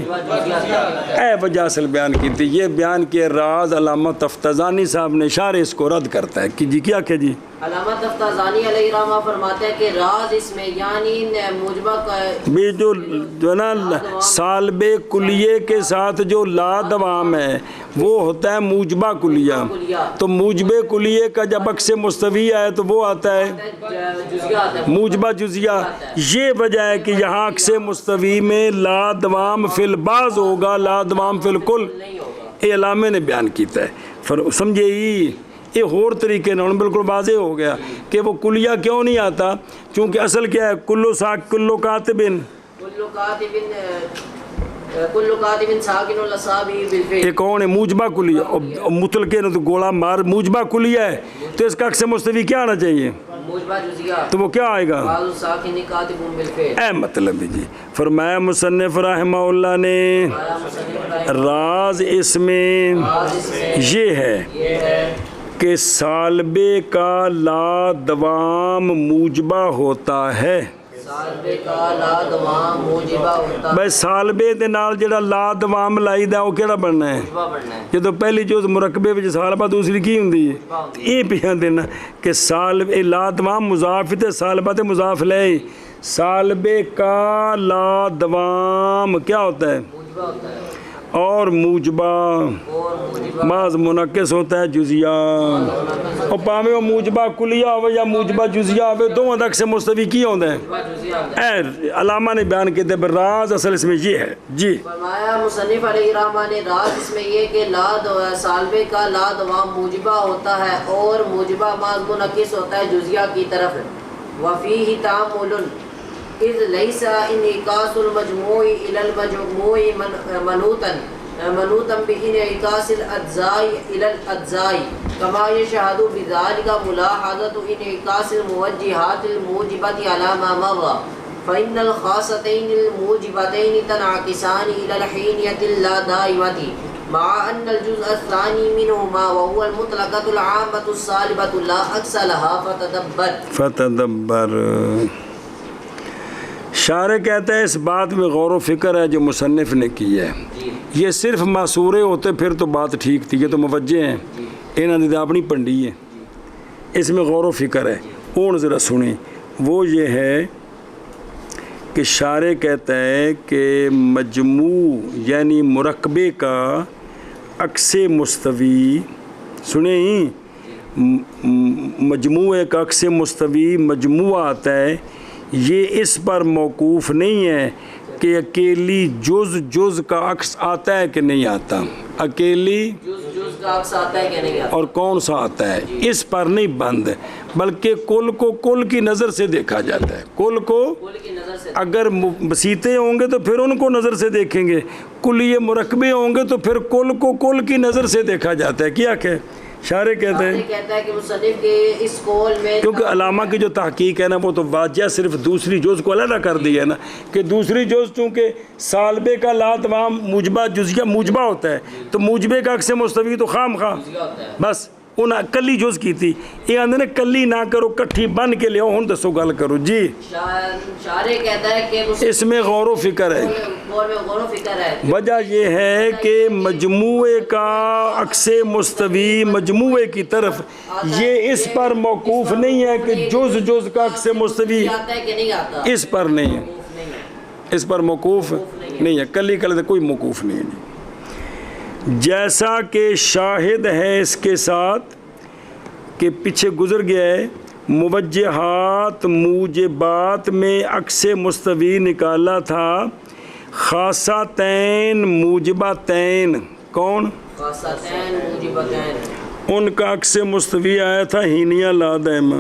اے وجہ اصل بیان کی تھی. یہ بیان کیا راز علامہ تفتزانی صاحب نے، شارح اس کو رد کرتا ہے کہ جی کیا کہ جی علامہ تفتزانی علیہ رحمہ فرماتے ہیں کہ راز اس میں یعنی موجبہ کا بھی جو ہے نا سالب کلیے کے ساتھ جو لا دوام ہے وہ ہوتا ہے موجبہ کلیہ. تو موجب کلیے کا جب عکس مستوی آئے تو وہ آتا ہے موجبہ جزیہ. یہ وجہ ہے کہ یہاں عکس مستوی میں لا دوام فی البعض ہوگا، لا دوام فی الکل. یہ علامے نے بیان کیتا ہے، سمجھے ہی. یہ اور طریقے نے بالکل واضح ہو گیا کہ وہ کلیہ کیوں نہیں آتا، چونکہ اصل کیا ہے کلو کاتبن ساکن الاصابع بالفعل. یہ کون ہے؟ موجبہ کلیہ. مطلقے نے تو گولا مار موجبہ کلیہ ہے تو اس کا عکس مستوی کیا آنا چاہیے؟ موجبہ جزیہ. تو وہ کیا آئے گا؟ بعض ساکن کاتب بالفعل. اے مطلب جی فرمایا مصنف رحمہ اللہ نے راز اس میں یہ ہے کہ سالبے کا لا دوام موجبہ ہوتا ہے. سالبے کا لا دوام موجبہ ہوتا ہے. بھائی سالبے دے نال جڑا لا دوام لائی دا وہ کیڑا بننا ہے؟ موجبہ بننا ہے. جدو پہلی جو مرکبے وچ سالبہ دوسری کی ہوندی ہے یہ پیان دینا کہ سالبے لا دوام مضاف تے سالبہ تے مضاف لے. سالبے کا لا دوام کیا ہوتا ہے؟ موجبہ ہوتا ہے. اور موجبہ بعض منعکس ہوتا ہے جزیہ. اور پاویں وہ موجبہ کلیہ ہوئے یا موجبہ جزیہ ہوئے دونوں عکس مستوی کی ہوندے ہیں. اے علامہ نے بیان کیتے ہیں راز اصل اس میں یہ ہے. جی فرمایا مصنف علیہ رحمہ نے راز اس میں یہ کہ سالبے کا لا دوام موجبہ ہوتا ہے اور موجبہ بعض منعکس ہوتا ہے جزیہ کی طرف. وفیہ تعامل اذ لیس انعکاس المجموع الى المجموع منوطا بانعکاس الاجزاء الى الاجزاء كما يشهد بذلك ملاحظة انعکاس الموجهات الموجبة على ما مر فإن الخاصتين الموجبتين تنعكسان إلى الحينية اللادائمة مع ان الجزء الثاني منهما وهو المطلقة العامة السالبة لا عكس لها فتدبر. شارح کہتا ہے اس بات میں غور و فکر ہے جو مصنف نے کی ہے. یہ صرف معصورے ہوتے پھر تو بات ٹھیک تھی. یہ تو موجہ ہیں, انہوں نے اپنی پنڈی ہے, اس میں غور و فکر ہے. اون ذرا سنیں. وہ یہ ہے کہ شارح کہتا ہے کہ مجموع یعنی مرکبے کا عکس مستوی, سنیں, مجموعے کا عکس مستوی مجموعہ آتا ہے. یہ اس پر موقوف نہیں ہے کہ اکیلی جز کا عکس آتا ہے کہ نہیں آتا, اکیلی جز کا عکس آتا ہے کہ نہیں آتا, اور کون سا آتا ہے, اس پر نہیں بند, بلکہ کل کو کل کی نظر سے دیکھا جاتا ہے. کل کو اگر بسیطے ہوں گے تو پھر ان کو نظر سے دیکھیں گے, کلیے مرکبے ہوں گے تو پھر کل کو کل کی نظر سے دیکھا جاتا ہے. کیا کہ شارح کہتے ہیں کہ مصنف کے اس قول میں, کیونکہ علامہ کی جو تحقیق ہے نا وہ تو واجہ صرف دوسری جز کو علیحدہ کر دی ہے نا, کہ دوسری جز چونکہ سالبے کا لا تمام موجبہ جزیہ موجبہ ہوتا ہے, تو موجبے کا عکس مستوی تو خام خواہ بس انہیں کلی جز کی تھی. یہ آندھے نے کلی نہ کرو, کٹھی بن کے لیو, ہوں دسو گل کرو. جی شارح کہتا ہے کہ اس میں غور و فکر ہے. وجہ یہ ہے کہ مجموعے کا عکس مستوی مجموعے کی طرف, یہ اس پر موقوف نہیں ہے کہ جز کا عکس مستوی اس پر نہیں ہے, اس پر موقوف نہیں ہے. کلی کلی کوئی موقوف نہیں ہے. جیسا کہ شاہد ہے اس کے ساتھ کہ پیچھے گزر گیا ہے, موجہات موجبات میں عکس مستوی نکالا تھا, خاصتین موجبتین. کون؟ خاصتین موجبتین. ان کا عکس مستوی آیا تھا ہینیہ لا دائمہ.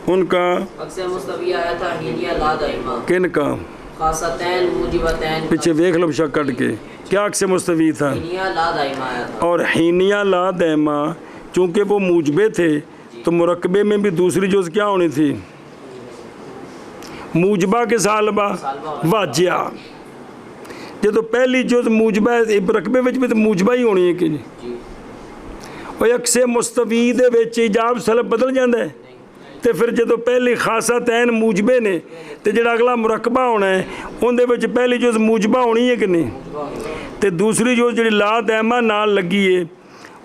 ان کا عکس مستوی آیا تھا ہینیہ لا دائمہ. کن کا؟ خاصتین موجبتین. پیچھے دیکھ لو شک کٹ کے کیا عکس مستوی تھا؟ ہینیہ لا دائمہ آیا تھا. اور ہینیہ لا دائمہ چونکہ وہ موجبے تھے تو مرکبے میں بھی دوسری جز کیا ہونی تھی؟ موجبہ کے سالبہ واجہ. جب تو پہلی جز موجبہ ہے مرکبے وچ بھی تو موجبہ ہی ہونی ہے کہ جی, اور عکس مستوی دے وچ ایجاب سلب بدل جاندا ہے. تے پھر جدو پہلی خاصتین موجبے نے تے جڑا اگلا مرکبہ ہونا ہے ان دے وچ پہلی جز موجبہ ہونی ہے کہ نہیں, تے دوسری جز جڑی لا دائمہ نال لگی ہے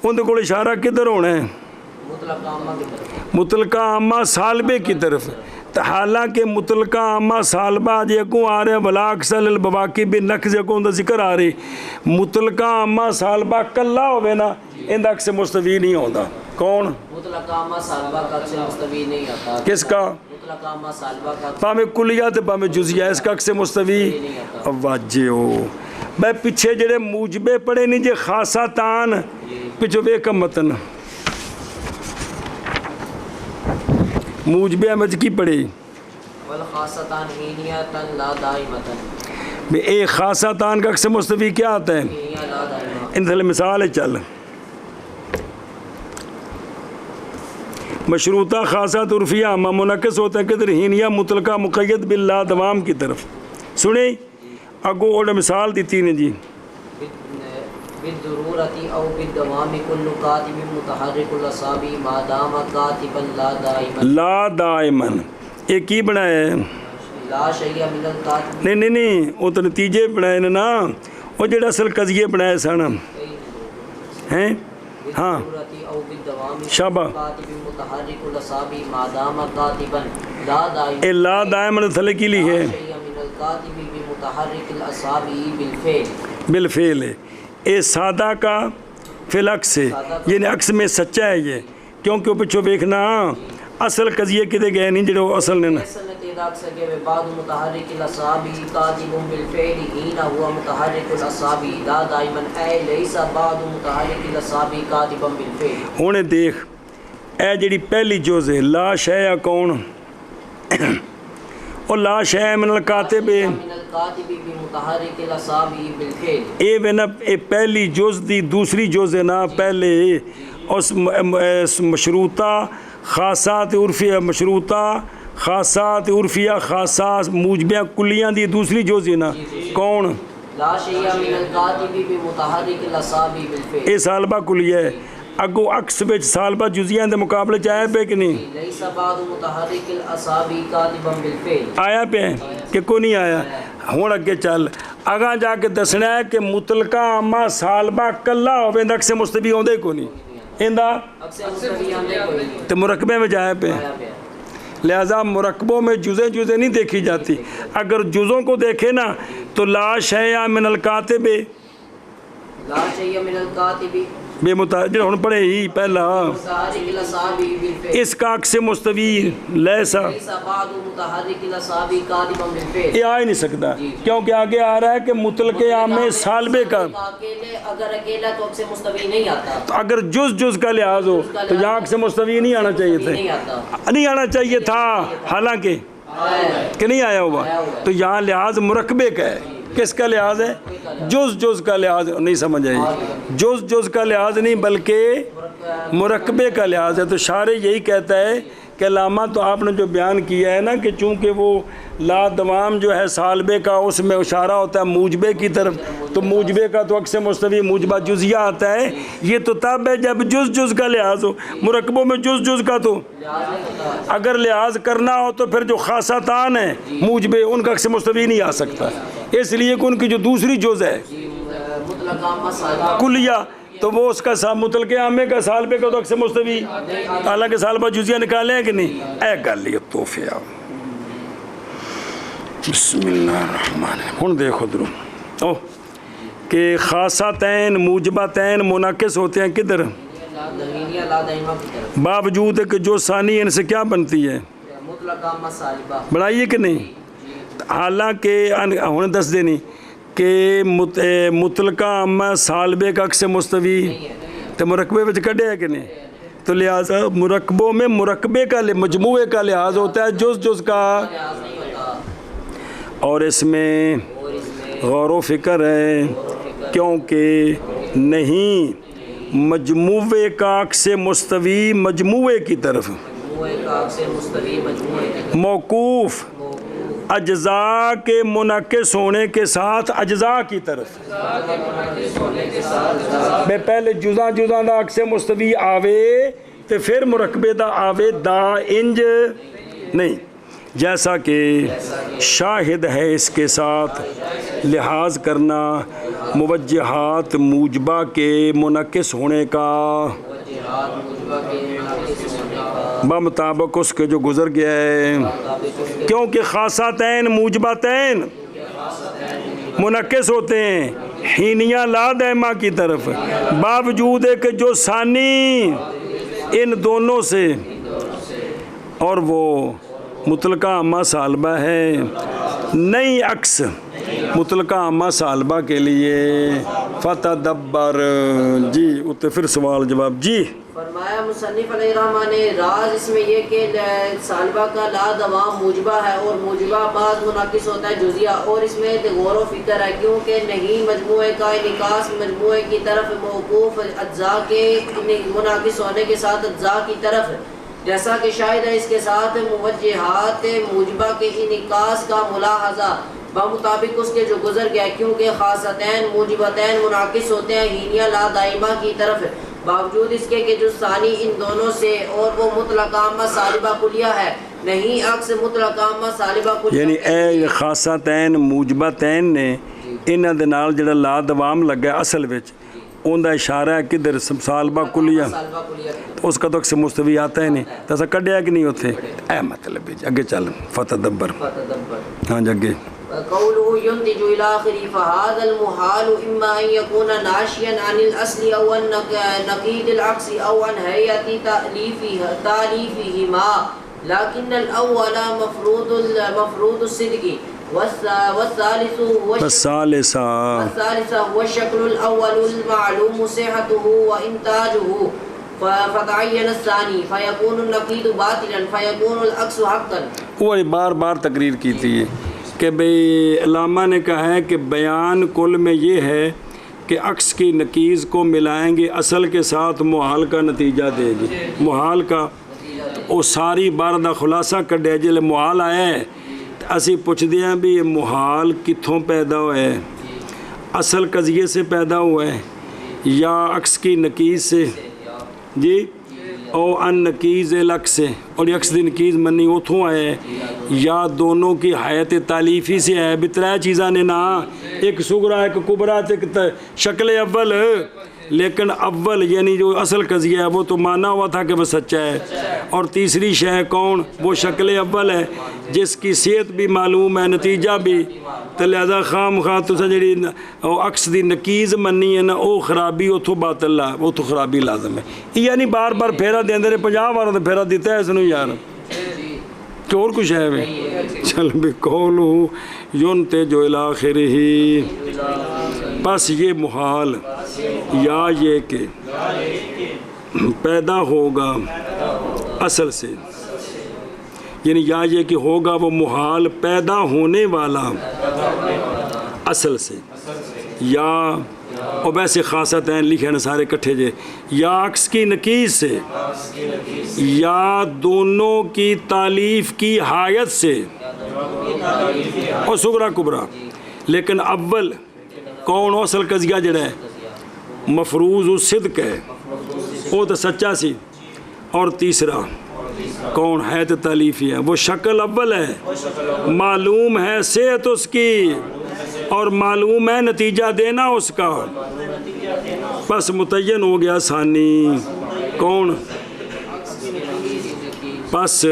ان دے کول اشارہ کدھر ہونا ہے؟ مطلقہ عامہ سالبے کی طرف. تو حالانکہ مطلقہ عامہ سالبہ جے کو آ رہے ولا اکثر البواقی بالنقض کو ان دا ذکر آ رہی, مطلقہ عامہ سالبہ کلا ہوئے نا ان دا عکس مستوی نہیں ہوتا. کون؟ مطلقہ عامہ سالبہ کا عکس مستوی نہیں آتا. کس کا؟ مطلقہ عامہ سالبہ کا. پامے کلیات پامے جزیہ, اس کا عکس مستوی واجہ ہو. میں پیچھے جڑے موجبے پڑھے نہیں جے خاصتان, پیچھے بے کم متن موجبے میں کی پڑھی والخاصتان ہینیتن لا دائمتن. اے خاصتان کا عکس مستوی کیا آتا ہے؟ ان سے مثال ہے. چل مشروطہ خاصات عرفیہ عامہ منعکس ہوتا ہے کدھر؟ ہینیہ مطلقہ مقید باللا دوام کی طرف. سنیں اگو اور مثال دیتی نے جی. بالضرورتی او بالدوام کل کاتب متحرک الاصابع ما دام کاتبا لا دائما. لا دائمن یہ کی بنایا ہے؟ لا شیء من الکاتب. نہیں وہ تو نتیجے بنائے نا, وہ جڑا اصل قضیے بنائے سن ہیں. ہاں شابہ. متحرک الاصابع ما دام کاتبا لا دائما. اے لا دائمن تھلے کی لی ہے الکاتب بمتحرک الاصابع بالفعل. بالفعل ہے اے سادہ کا فعل عکس ہے, یعنی عکس میں سچا ہے یہ, کیونکہ پچھو دیکھنا اصل قضیے کدے گئے نہیں جڑے اصل نے نا. بعد متحرک الاصابع کاتب بالفعل حين هو متحرک الاصابع لا دائما اے ليس بعد متحرک الاصابع کاتبا بالفعل. ہن دیکھ اے جڑی پہلی جز ہے لا شیء کون, اور لا شیء من الکاتب اے وینا اے پہلی جز دی دوسری جز ہے نا پہلے اس مشروطہ خاصات عرفیہ مشروطہ خاصات عرفیہ خاصات موجبیاں کلیاں دی دوسری جز ہے نا. کون؟ لا شيء من الكاتب بمتحرك الأصابع بالفعل یہ سالبہ کلیہ ہے اگو عکس وچ سالبہ جزیاں دے مقابلے چ آیا پہ کہ نہیں ليس بعض متحرك الأصابع كاتبا بالفعل آیا پہ کہ کوئی نہیں آیا ہوں اگے چل اگاں جا کے دسنا ہے کہ مطلقہ عامہ سالبہ کلا ہوے اندر سے مستوی ہوندے کو نہیں ایندا اکثر مستوی آندے کوئی نہیں تے مرکبے میں جایا پہ آیا پہ لہذا مرکبوں میں جزیں نہیں دیکھی جاتی اگر جزوں کو دیکھے نا تو لا شیء من الکاتب لا شيء من الكاتب بے متعجر ہن پڑھے ہی پہلا متحرك الأصابع بالفعل اس کا عکس مستوی لیسا ليس بعض متحرك الأصابع كاتبا بالفعل یہ آ ہی نہیں سکتا کیونکہ آگے آ رہا ہے کہ مطلق عامہ سالبے کا اکیلے اگر اکیلا تو اکثر مستوی نہیں آتا تو اگر جز کا لحاظ ہو تو یہاں عکس مستوی نہیں آنا چاہیے نہیں تھا آتا نہیں آنا چاہیے تھا حالانکہ کہ نہیں آیا ہوا تو یہاں لحاظ مرکبے کا ہے کس کا لحاظ ہے جز کا لحاظ نہیں سمجھ آئی جز کا لحاظ نہیں بلکہ مرکبے کا لحاظ ہے تو شارح یہی کہتا ہے کہ علامہ تو آپ نے جو بیان کیا ہے نا کہ چونکہ وہ لا دوام جو ہے سالبے کا اس میں اشارہ ہوتا ہے موجبے کی طرف تو موجبے کا تو عکس مستوی موجبہ جزیہ آتا ہے یہ تو تب ہے جب جز کا لحاظ ہو مرکبوں میں جز کا تو اگر لحاظ کرنا ہو تو پھر جو خاصتان ہیں موجبے ان کا عکس مستوی نہیں آ سکتا اس لیے کہ ان کی جو دوسری جز ہے مطلق عامہ سالبہ کلیہ تو وہ اس کا مطلق عامے کا سالبے کا تو عکس مستوی حالانکہ سالبہ جزیہ نکالے ہیں کہ نہیں اے گل یہ توفیہ بسم اللہ الرحمن الرحیم ہن دیکھو درو کہ خاصتین موجبتین منعکس ہوتے ہیں کدھر لغینیہ لا دائمہ کی طرف باوجود ہے کہ جو ثانی ان سے کیا بنتی ہے مطلق عامہ سالبہ بڑھائیے کہ نہیں حالانکہ ہن دس دینی کہ مطلقہ عامہ سالبے کا عکس مستوی تو مرکبے وچ کڈے ہے کہ نہیں تو لہٰذا مرکبوں میں مرکبے کا مجموعے کا لحاظ ہوتا ہے جز کا اور اس میں غور و فکر ہے کیونکہ نہیں مجموعے کا عکس مستوی مجموعے کی طرف موقوف اجزاء کے منعکس ہونے کے ساتھ اجزاء کی طرف میں پہلے جزاں دا عکس مستوی آوے تو پھر مرکبے دا آوے دا انج نہیں جیسا کہ شاہد ہے اس کے ساتھ لحاظ کرنا موجہات موجبہ کے منعکس ہونے کا بمطابق اس کے جو گزر گیا ہے کیونکہ خاصتین موجبتین منعکس ہوتے ہیں حینیہ لا دائمہ کی طرف باوجود ہے کہ جو ثانی ان دونوں سے اور وہ مطلقہ عامہ سالبہ ہے نئی عکس مطلقہ عامہ سالبہ کے لیے فتدبر جی اتنے پھر سوال جواب جی فرمایا مصنف علیہ الرحمٰن نے راز اس میں یہ کہ سالبہ کا لا دوام موجبہ ہے اور موجبہ بعض منعکس ہوتا ہے جزیہ اور اس میں غور و فکر ہے کیونکہ نہیں مجموعے کا انعکاس مجموعے کی طرف موقوف اجزاء کے منعکس ہونے کے ساتھ اجزاء کی طرف جیسا کہ شاہد ہے اس کے ساتھ موجہات موجبہ کے انعکاس کا ملاحظہ بمطابق اس کے جو گزر گیا کیونکہ خاصتین موجبتین منعکس ہوتے ہیں حینیہ لا دائمہ کی طرف باوجود اس کے کہ جو ثانی ان دونوں سے اور وہ مطلق عامہ سالبہ کلیہ ہے نہیں عکس مطلق عامہ سالبہ کلیہ یعنی اے خاصتین موجبتین نے انہاں دے نال جڑا لا دوام لگا اصل وچ اون دا اشارہ ہے کدھر سالبہ کلیہ اس کا تو عکس مستوی آتا ہے نہیں تو ایسا کڈیا کہ نہیں ہوتے اے مطلب ہے اگے چل فتدبر ہاں جی اگے قوله ينتج الى اخره فهذا المحال اما ان يكون ناشئا عن الاصل او عن نقيض العكس او عن هيئه تاليفهما لكن الاول مفروض الصدق والثالث هو الشكل الاول المعلوم صحته وانتاجه فتعين الثاني فيكون النقيض باطلا فيكون العكس حقا وہ بار بار تقریر کی تھی کہ بھئی علامہ نے کہا ہے کہ بیان کل میں یہ ہے کہ عکس کی نقیض کو ملائیں گے اصل کے ساتھ محال کا نتیجہ دے گی محال کا وہ ساری بار دا خلاصہ کڈیا جلے محال آیا ہے اسی پوچھ دیا بھی یہ محال کتھوں پیدا ہوئے ہے اصل قضیے سے پیدا ہوا ہے یا عکس کی نکیز سے جی او ان نکیز العکس سے اور عکس دی نکیز منی اتھوں آیا ہے یا دونوں کی حیت تالیفی سے ہے بترائے چیزاں نے نا ایک سغرا ایک کبرا ایک شکل اول لیکن اول یعنی جو اصل قضیہ ہے وہ تو مانا ہوا تھا کہ وہ سچا ہے اور تیسری شے کون وہ شکل اول ہے جس کی صحت بھی معلوم ہے نتیجہ بھی تو لہذا خام خواہ تو جڑی عکس دی نکیز منی ہے نا وہ خرابی اتوں باطل ہے وہ تو خرابی لازم ہے یعنی بار بار پھیرا دیں دے 50 بار تو پھیرا دیتا ہے اس نو یار کہ اور کچھ ہے وہ چل بھی قولو ینتج الاخر ہی بس یہ محال یا یہ کہ پیدا ہوگا اصل سے یعنی یا یہ کہ ہوگا وہ محال پیدا ہونے والا اصل سے یا اور ویسے خاصت ہیں لکھے نا سارے کٹھے جے یا عکس کی نکیز سے یا دونوں کی تالیف کی حایت سے اور سغرا کبرا لیکن اول کون اصل قضیہ جڑا ہے مفروض الصدق ہے وہ تو سچا سی اور تیسرا کون ہے تو تالیفی ہے وہ شکل اول ہے معلوم ہے صحت اس کی اور معلوم ہے نتیجہ دینا اس کا بس متعین ہو گیا ثانی کون پس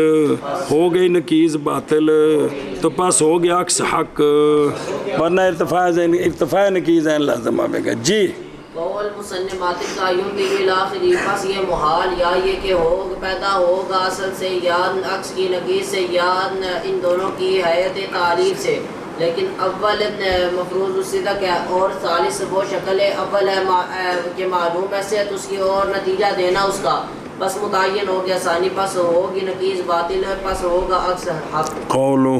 ہو گئی نکیز باطل تو پس ہو گیا عکس حق ورنہ ارتفاع نکیز ہیں لازم آئے گا جی قول مصنفات کا ینتج الاخری پس یہ محال یا یہ کہ پیدا ہوگا اصل سے یا عکس کی نکیز سے یا ان دونوں کی حیت تعریف سے لیکن اول مفروض الصدق ہے اور ثالث وہ شکل اول ہے کہ معلوم ہے صحت اس کی اور نتیجہ دینا اس کا بس متعین ہو گیا ثانی پس ہوگی نکیز باطل پس ہوگا عکس حق قولہ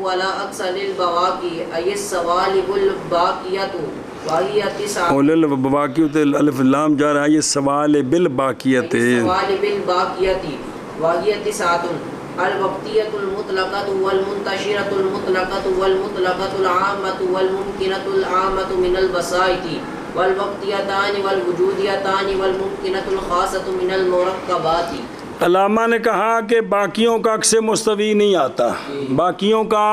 ولا عکس للبواقی ای السوالب الباقیۃ وہی تسعۃ اول البواقیۃ الف لام جا رہا ہے یہ سوال بالباقیۃ السوالب الباقیۃ وہی تسعۃ الوقتیۃ المطلقۃ والمنتشرۃ المطلقۃ والمطلقۃ العامۃ والممکنۃ العامۃ من البسائط والوقتیتان والوجودیتان والممکنۃ الخاصۃ من المرکبات علامہ نے کہا کہ باقیوں کا عکس مستوی نہیں آتا باقیوں کا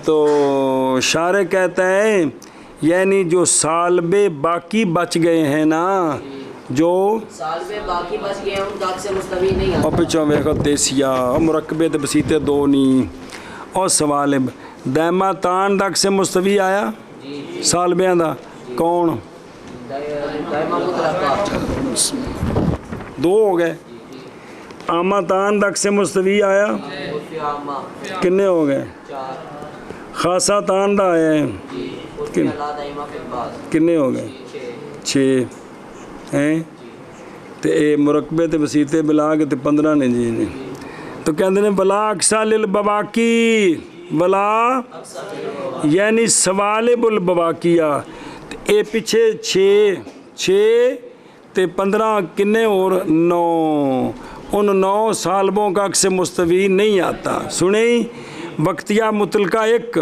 تو شارع کہتا ہے یعنی جو سالب باقی بچ گئے ہیں نا جو سالب باقی بچ گئے ہیں ان کا عکس مستوی نہیں آتا اور پچھوں ویکھو دیسیا مرکبے تے بسیتے دو نہیں اور سوالب دائمہ تان دا عکس مستوی آیا سالبیاں دا کون دائمہ مطلقہ دو ہو گئے آمہ تان دا عکس مستوی آیا کنے ہو گئے خاصہ تان دا آیا ہے کنے ہو گئے 6 ہیں تے اے مرکبے تے وسیطے بلا کے تے 15 نے جی تو کہندے نے بلا اکسا للبواقی بلا یعنی سوالب البواقیہ اے پیچھے 6 تے 15 کنے اور 9 ان 9 سالبوں کا عکس مستوی نہیں آتا سنیں وقتیہ مطلقہ 1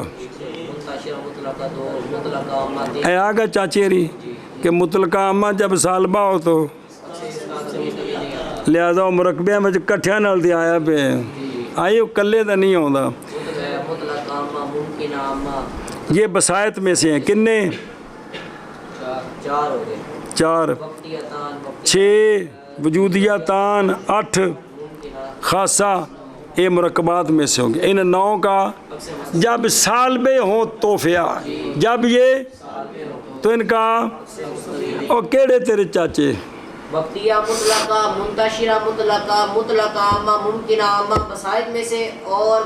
اے آگا چاچیری کہ مطلقہ عامہ جب سالبہ ہو تو لہذا مرکبے میں کٹھیا نال دی آیا پہ آئی وہ کلے دا نہیں ہوتا یہ بسائط میں سے ہیں کنے 4 6 وجودیتان 8 خاصہ یہ مرکبات میں سے ہوں گے ان 9 کا جب سالبے ہوں توفیہ جب یہ تو ان کا اور کیڑے تیرے چاچے وقتیہ مطلقہ منتشرہ مطلقہ مطلقہ عامہ ممکنہ عامہ بسائط میں سے اور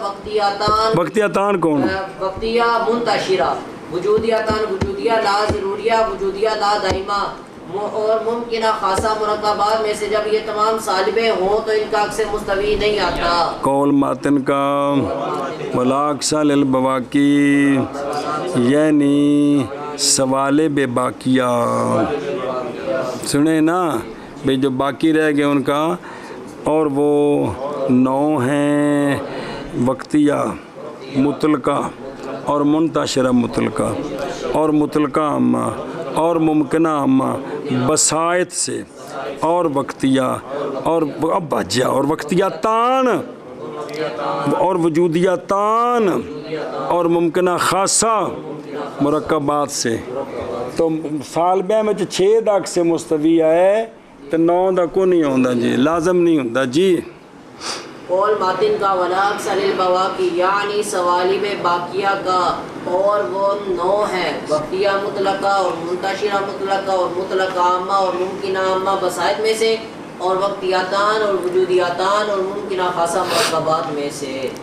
وقتیتان کون وقتیہ منتشرہ وجودیتان وجودیہ لا ضروریہ وجودیہ لا دائمہ اور ممکنہ خاصہ مرکبات میں سے جب یہ تمام سالبے ہوں تو ان کا عکس مستوی نہیں آتا قول ماتن کا ولا اکسا للبواقی یعنی سوال بے باقیہ سنیں نا بھئی جو باقی رہ گئے ان کا اور وہ 9 ہیں وقتیہ مطلقہ اور منتشرہ مطلقہ اور مطلقہ عامہ اور ممکنہ عامہ بسائط سے اور وقتیہ اور ابجیہ اور وقتیہ تان اور وجودیہ تان اور ممکنہ خاصہ مرکبات سے. تو سال بے میں 6 تک سے مستوی ہے تو 9 تک کو نہیں ہوتا جی، لازم نہیں ہوتا جی. قول ماتن کا ولا اکثر البواقی یعنی سوالی میں باقیہ کا، اور وہ 9 ہے، وقتیہ مطلقہ اور منتشرہ مطلقہ اور مطلقہ عامہ اور ممکنہ عامہ بسائط میں سے، اور وقتیاتان اور وجودیاتان اور ممکنہ خاصہ مرکبات میں سے.